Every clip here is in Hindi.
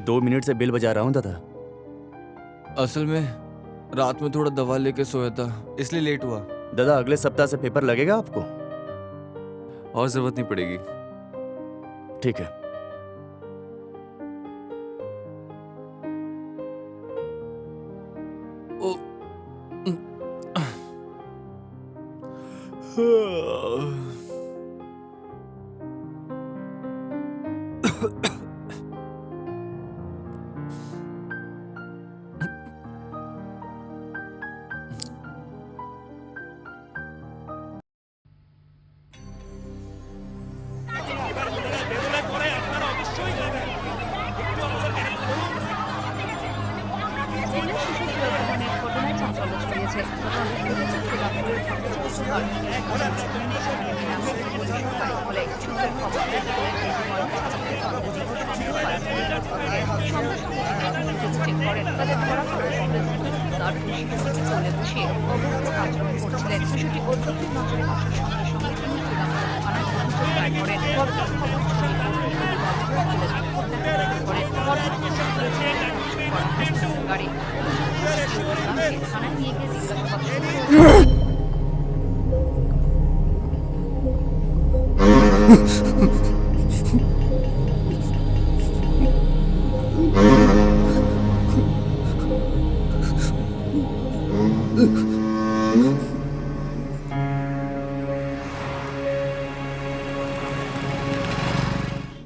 दो मिनट से बिल बजा रहा हूँ दादा। असल में रात में थोड़ा दवा लेके सोया था, इसलिए लेट हुआ। दादा अगले सप्ताह से पेपर लगेगा आपको? और जरूरत नहीं पड़ेगी। ठीक है। ओ,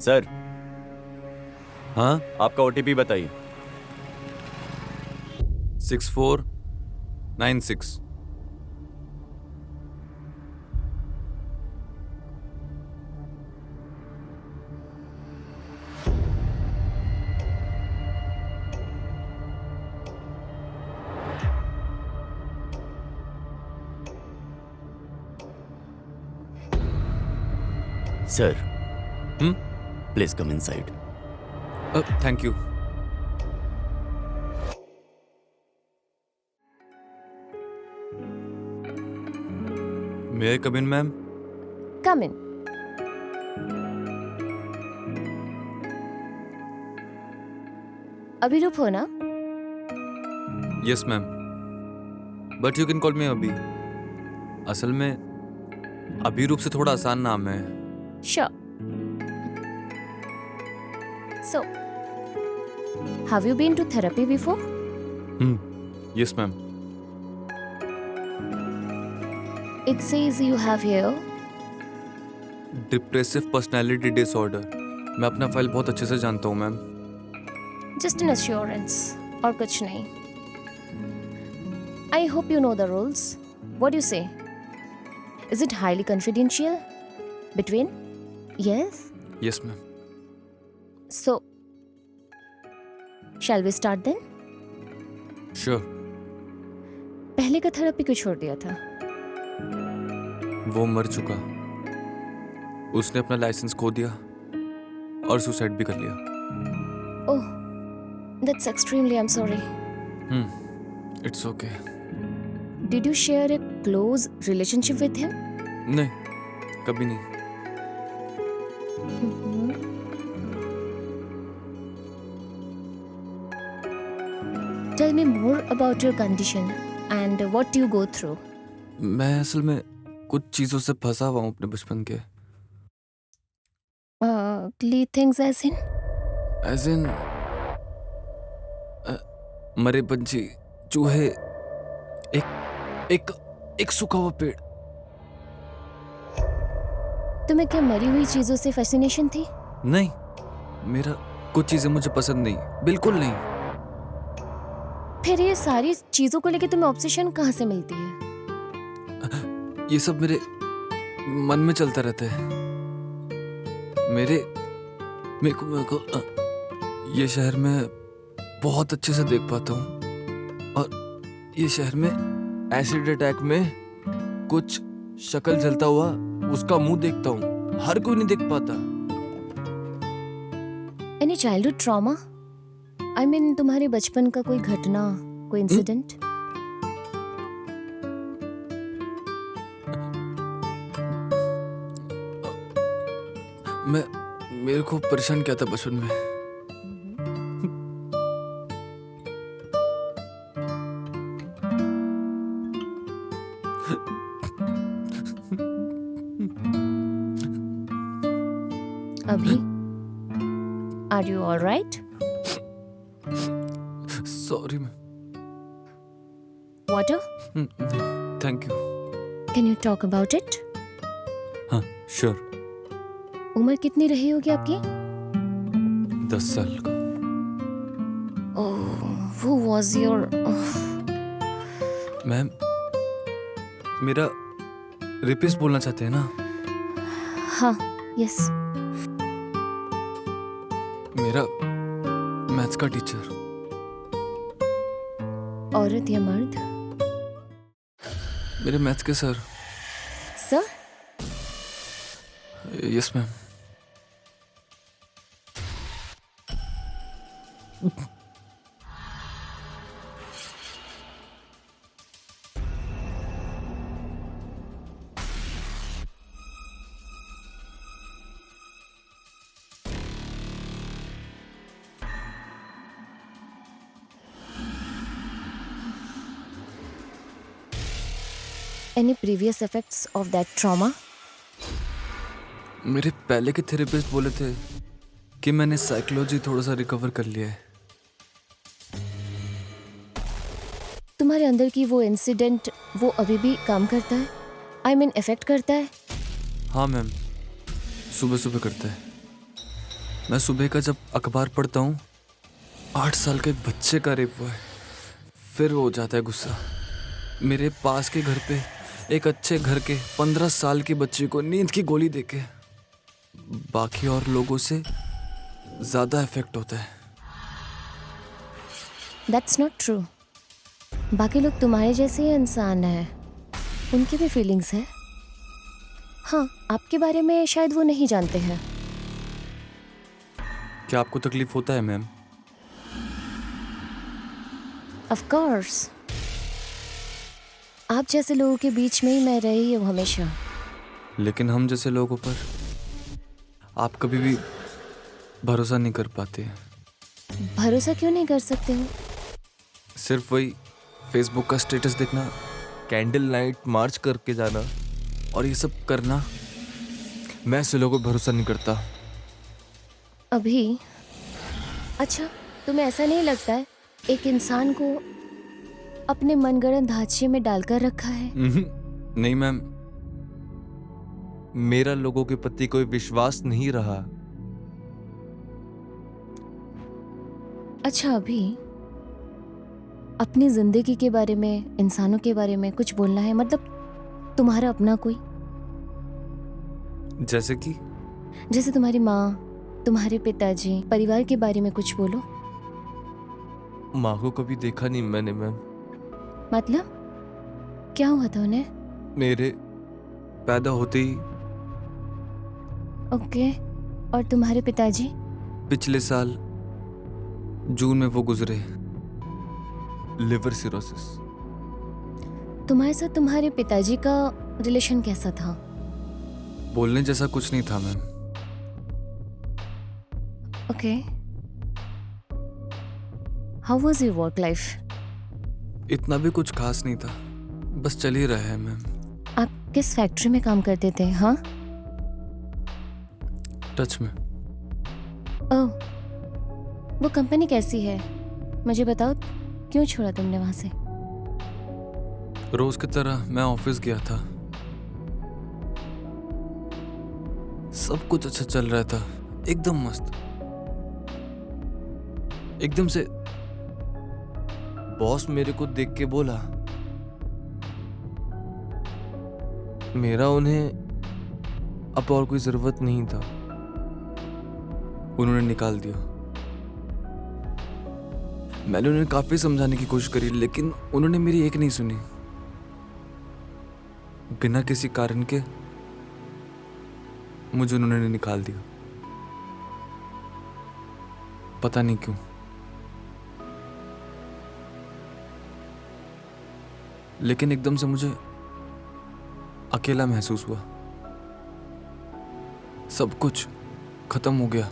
सर, हाँ, आपका ओटीपी बताइए। 6496। Sir, please come inside. Thank you. May I come in ma'am? Come in. Abhirup हो ना? Yes ma'am, but you can call me Abhi. असल में अभिरूप से थोड़ा आसान नाम है। Sure. So, have you been to therapy before? Yes ma'am. It says you have here. Depressive personality disorder. मैं अपना फाइल बहुत अच्छे से जानता हूँ मैम। Just an assurance. और कुछ नहीं. I hope you know the rules. What do you say? Is it highly confidential? Between? Yes? Yes ma'am. So, shall we start then? Sure. पहले का थेरेपी क्यों छोड़ दिया था? वो मर चुका। उसने अपना लाइसेंस खो दिया और सुसाइड भी कर लिया। Oh, that's extremely. I'm sorry. It's okay. Did you share a close relationship with him? नहीं, कभी नहीं। Tell me more about your condition and what you go through. मैं असल में कुछ चीजों से फंसा हुआ हूँ अपने बचपन के। Ugly things as in? As in मरे पंछी, चूहे, एक सूखा हुआ पेड़। तुम्हें क्या मरी हुई चीजों से फैसिनेशन थी? नहीं, मेरा कुछ चीजें मुझे पसंद नहीं, बिल्कुल नहीं। फिर ये सारी चीजों को लेके तुम्हें ऑब्सेशन कहाँ से मिलती है? ये सब मेरे मन में चलता रहता है। मेरे को ये शहर में बहुत अच्छे से देख पाता हूँ, और ये शहर में एसिड अटैक में कुछ शक्ल जलता हुआ उसका मुंह देखता हूँ, हर कोई नहीं देख पाता। Any childhood trauma? I mean तुम्हारे बचपन का कोई घटना, कोई इंसिडेंट? मेरे को परेशान किया था बचपन में। अभी are you all right? Sorry ma'am. Water? Thank you. Can you talk about it? हाँ श्योर। उम्र कितनी रही होगी आपकी? 10 साल का। Who was your मैम मेरा रेपिस्ट बोलना चाहते हैं ना? हाँ, यस। मेरा मैथ्स का टीचर। औरत या मर्द? मेरे मैथ्स के sir. Sir? Yes ma'am. Any previous effects of that trauma? मेरे पहले के थेरेपिस्ट बोले थे कि मैंने साइकोलॉजी थोड़ा सा रिकवर कर लिया है। तुम्हारे अंदर की वो इंसिडेंट वो अभी भी काम करता है? आई मीन इफेक्ट करता है? हाँ मैम, सुबह सुबह करता है। मैं सुबह का जब अखबार पढ़ता हूँ, 8 साल के एक बच्चे का रेप हुआ है, फिर हो जाता है गुस्सा। मेरे पास के घर पे एक अच्छे घर के 15 साल के बच्चे को नींद की गोली देके बाकी और लोगों से ज्यादा इफेक्ट होता है। That's not true. बाकी लोग तुम्हारे जैसे ही इंसान हैं, उनकी भी फीलिंग्स हैं। हाँ, आपके बारे में शायद वो नहीं जानते हैं। क्या आपको तकलीफ होता है मैम? ऑफ कोर्स, आप जैसे लोगों के बीच में ही मैं रही हूँ हमेशा। लेकिन हम जैसे लोगों पर आप कभी भी भरोसा नहीं कर पाते। भरोसा क्यों नहीं कर सकते हो? सिर्फ वही फेसबुक का स्टेटस देखना, कैंडल नाइट मार्च करके जाना और ये सब करना, मैं ऐसे लोगों पर भरोसा नहीं करता। अभी अच्छा, तुम्हें ऐसा नहीं लगता है एक इंसान को अपने मनगढ़ंत ढांचे में डालकर रखा है? नहीं मैम, मेरा लोगों के प्रति कोई विश्वास नहीं रहा। अच्छा, अभी अपनी जिंदगी के बारे में, इंसानों के बारे में कुछ बोलना है? मतलब तुम्हारा अपना कोई, जैसे कि जैसे तुम्हारी माँ, तुम्हारे पिताजी, परिवार के बारे में कुछ बोलो। माँ को कभी देखा नहीं मैंने मैम। मतलब क्या हुआ था उन्हें? मेरे पैदा होते ही ओके। और तुम्हारे पिताजी? पिछले साल जून में वो गुजरे, लिवर सिरोसिस। तुम्हारे साथ तुम्हारे पिताजी का रिलेशन कैसा था? बोलने जैसा कुछ नहीं था ma'am. Okay. How was your work life? इतना भी कुछ खास नहीं था, बस चल ही रहा है मैम। आप किस फैक्ट्री में काम करते थे? हाँ, टच में। ओह, वो कंपनी कैसी है मुझे बताओ। क्यों छोड़ा तुमने वहां से? रोज की तरह मैं ऑफिस गया था, सब कुछ अच्छा चल रहा था, एकदम मस्त। एकदम से बॉस मेरे को देख के बोला, मेरा उन्हें अब और कोई जरूरत नहीं था, उन्होंने निकाल दिया। मैंने उन्हें काफी समझाने की कोशिश करी, लेकिन उन्होंने मेरी एक नहीं सुनी। बिना किसी कारण के मुझे उन्होंने निकाल दिया। पता नहीं क्यों, लेकिन एकदम से मुझे अकेला महसूस हुआ। सब कुछ खत्म हो गया।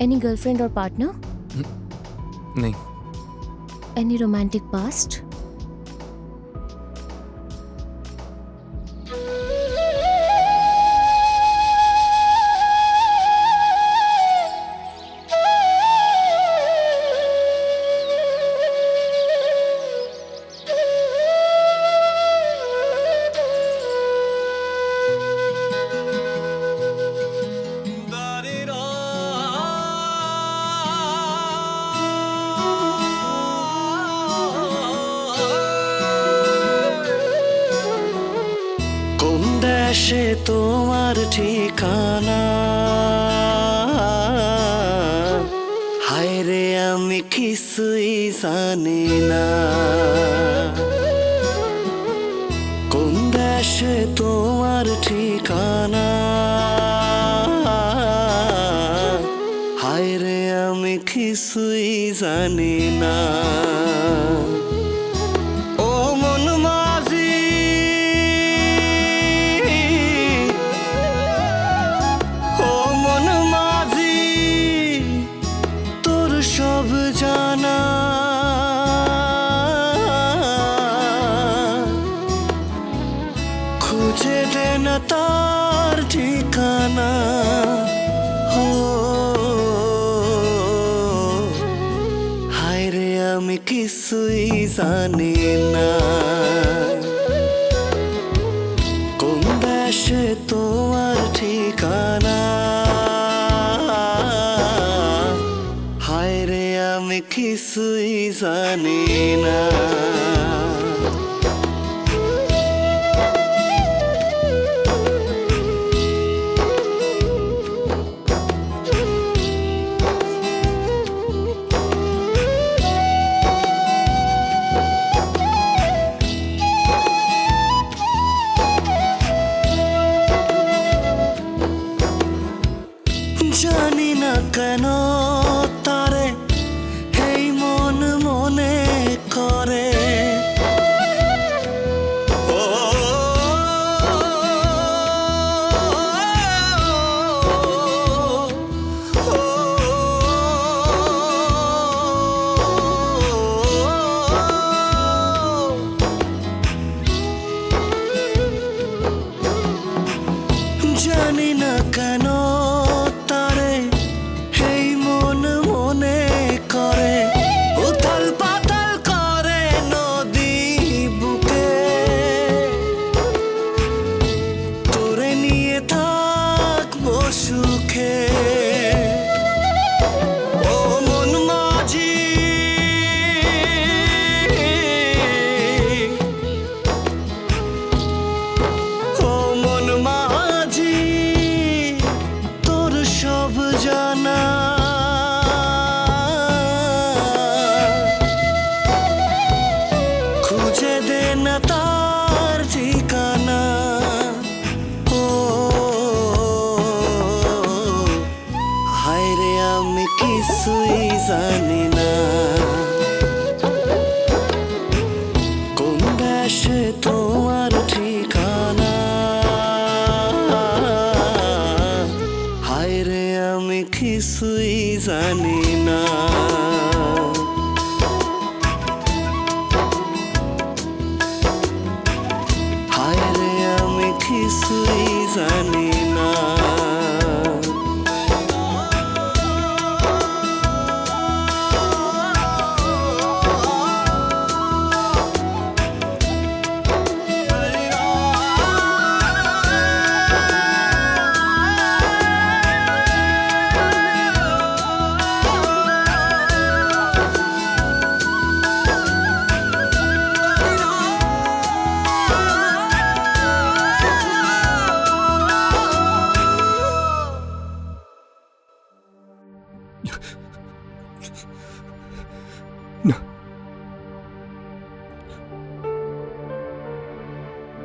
एनी गर्लफ्रेंड और पार्टनर? नहीं। Any romantic past? কোন দেশে তোমার ঠিকানা, হায় রে আমি কিছুই জানি না। কোন দেশে তোমার ঠিকানা, হায় রে আমি কিছুই জানি না। ও মন মাঝি, ও মন মাঝি, তোর সব জানা, খুঁজে দে না তার ঠিকানা। ও হায় রে আমি কিছুই জানি না। কোন দেশে তোমার ঠিকানা, হায় রে আমি কিছুই জানি না। জানি না কেন তারে এই মন মনে করে। ও জানি না কেন তারে এই মন মনে করে। উথাল পাতাল করে নদী বুকে, তোরে নিয়ে থাকবো সুখে। ও মন মাঝি, ও মন মাঝি, তোর সব জানা, খুঁজে দে না তার ঠিকানা। ও হায় রে আমি কিছুই জানি না। কোন দেশে তোমার ঠিকানা, হায় রে আমি কিছুই জানি না। হায় রে আমি কিছুই জানি না।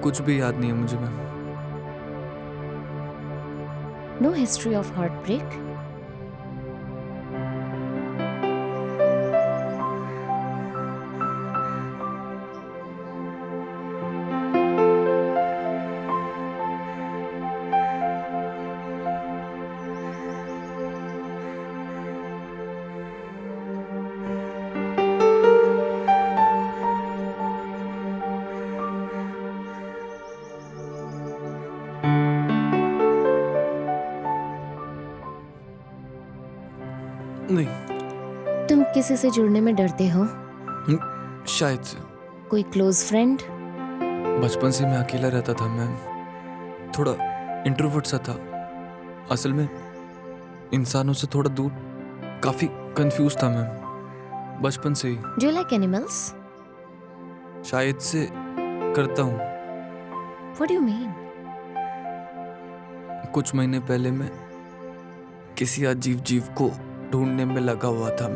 कुछ भी याद नहीं है मुझे ma'am. No history of heartbreak? नहीं, तुम किसी से जुड़ने में डरते हो? शायद से। कोई क्लोज फ्रेंड? बचपन से मैं अकेला रहता था मैम, थोड़ा इंट्रोवर्ट सा था। असल में इंसानों से थोड़ा दूर, काफी कंफ्यूज था मैम, बचपन से ही। Do you like animals? शायद से करता हूँ। What do you mean? कुछ महीने पहले मैं किसी अजीब जीव को ढूंढने में लगा हुआ था।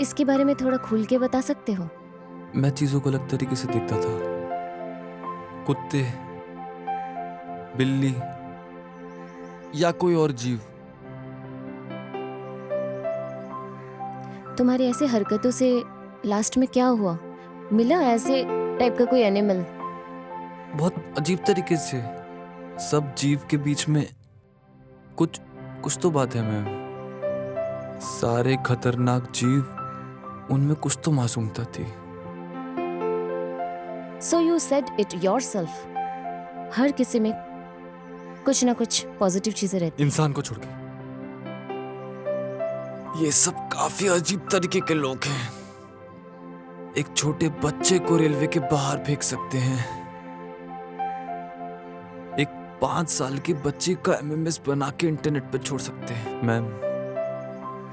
इसके बारे में थोड़ा खुल के बता सकते हो? मैं चीजों को अलग तरीके से देखता था। कुत्ते, बिल्ली या कोई और जीव। तुम्हारी ऐसे हरकतों से लास्ट में क्या हुआ? मिला ऐसे टाइप का कोई एनिमल? बहुत अजीब तरीके से। सब जीव के बीच में कुछ कुछ तो बात है मैम। सारे खतरनाक जीव, उनमें कुछ तो मासूमता थी। So you said it yourself. हर किसी में कुछ ना कुछ पॉजिटिव चीजें रहती। इंसान को छोड़ के ये सब काफी अजीब तरीके के लोग हैं। एक छोटे बच्चे को रेलवे के बाहर फेंक सकते हैं। एक 5 साल के बच्चे का एमएमएस बना के इंटरनेट पे छोड़ सकते हैं। मैम,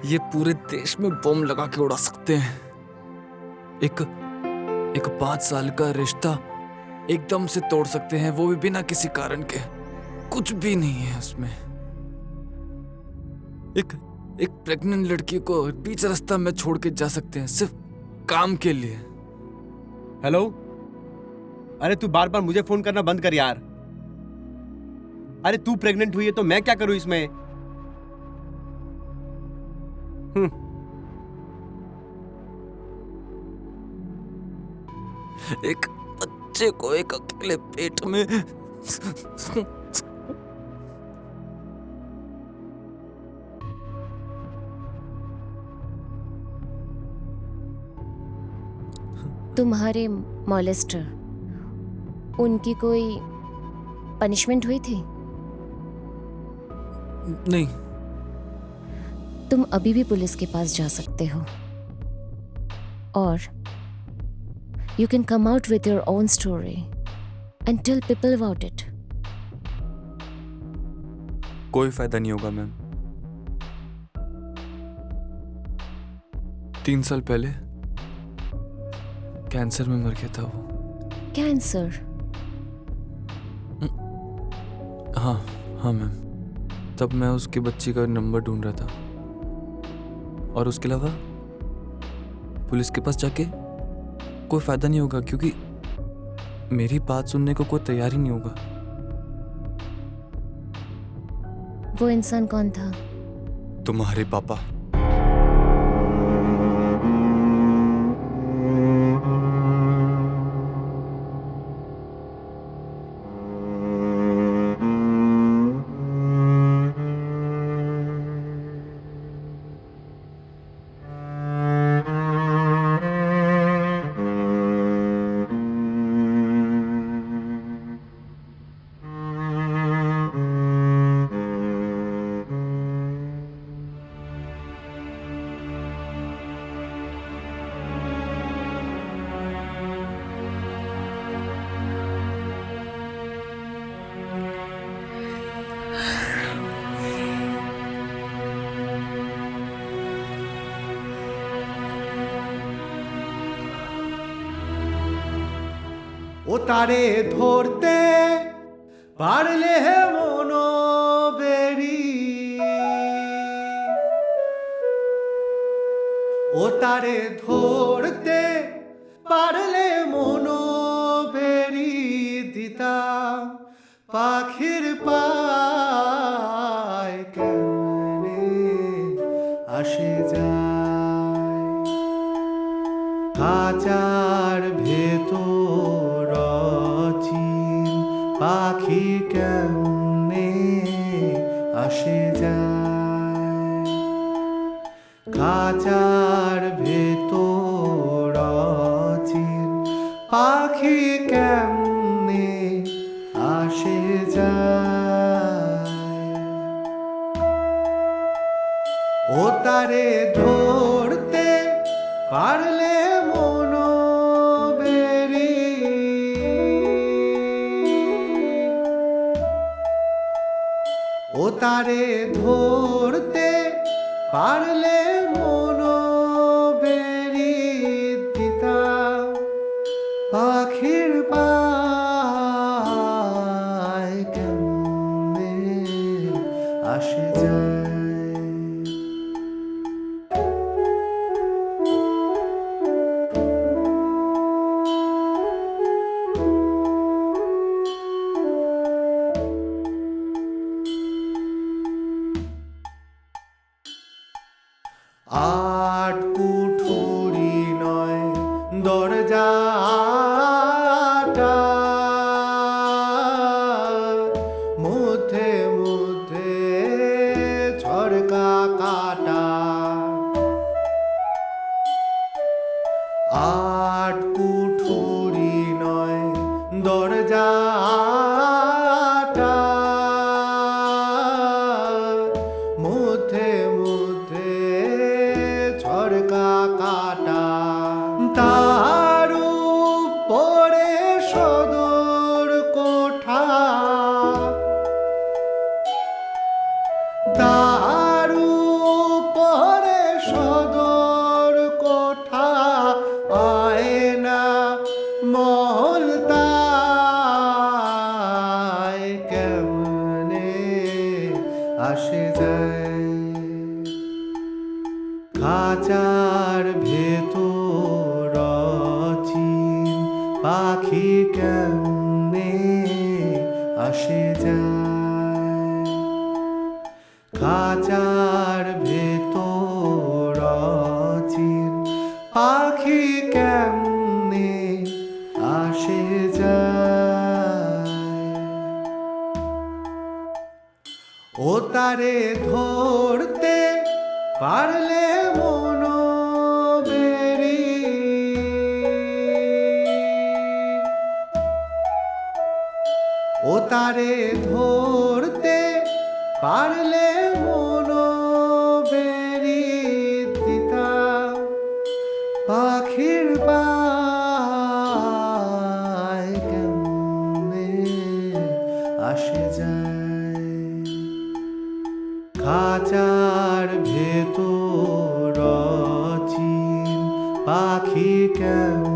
ये पूरे देश में बम लगा के उड़ा सकते हैं। एक 5 साल का रिश्ता एकदम से तोड़ सकते हैं, वो भी बिना किसी कारण के। कुछ भी नहीं है उसमें। एक प्रेग्नेंट लड़की को बीच रास्ता में छोड़ के जा सकते हैं, सिर्फ काम के लिए। हेलो, अरे तू बार बार मुझे फोन करना बंद कर यार। अरे तू प्रेग्नेंट हुई है तो मैं क्या करूं इसमें? एक बच्चे को एक अकेले पेट में तुम्हारे मॉलेस्टर, उनकी कोई पनिशमेंट हुई थी? नहीं। तुम अभी भी पुलिस के पास जा सकते हो और you can come out with your own story and tell people about it. कोई फायदा नहीं होगा मैम। 3 साल पहले कैंसर में मर गया था वो। कैंसर? हाँ मैम। तब मैं उसके बच्चे का नंबर ढूंढ रहा था, और उसके अलावा पुलिस के पास जाके कोई फायदा नहीं होगा, क्योंकि मेरी बात सुनने को कोई तैयार ही नहीं होगा। वो इंसान कौन था? तुम्हारे पापा। ও তারে ধরতে পারলে হে মনো বেরি ও তারে ধরতে পারলে মনো বেরি দিতাম পাখির পায় কেমনে আসে যায় খাঁচার ভেতর অচিন পাখি কেমনে আসে যায় খাঁচার ভেতর অচিন পাখি কেমনে আসে যায় ও তারে ধরতে পারলে মনো বেরি ও তারে ধরতে পারলে মনো বেরি দিতাম পাখির পায় কেমনে আসে যায় আট কুঠুরি নয় দরজাটা মধ্যে মধ্যে ঝরকা কাটা আট কুঠুরি নয় দরজাটা মধ্যে মধ্যে ঝরকা কাটা তার উপরে সদর কোঠা তার উপরে সদর কোঠা আয়না মহল তাই কেমনে আসে যায় খাঁচার ভেতর অচিন পাখি কেমনে আসে যায় খাঁচার ভেতর অচিন পাখি কেমনে আসে যায় ও তারে ধরতে পারলে মনো বেরি ও তারে ধরতে পারলে মনো বেরি দিতাম পাখির পায় কেমনে আসে যায় খাঁচার ভেতর অচিন পাখি কেমনে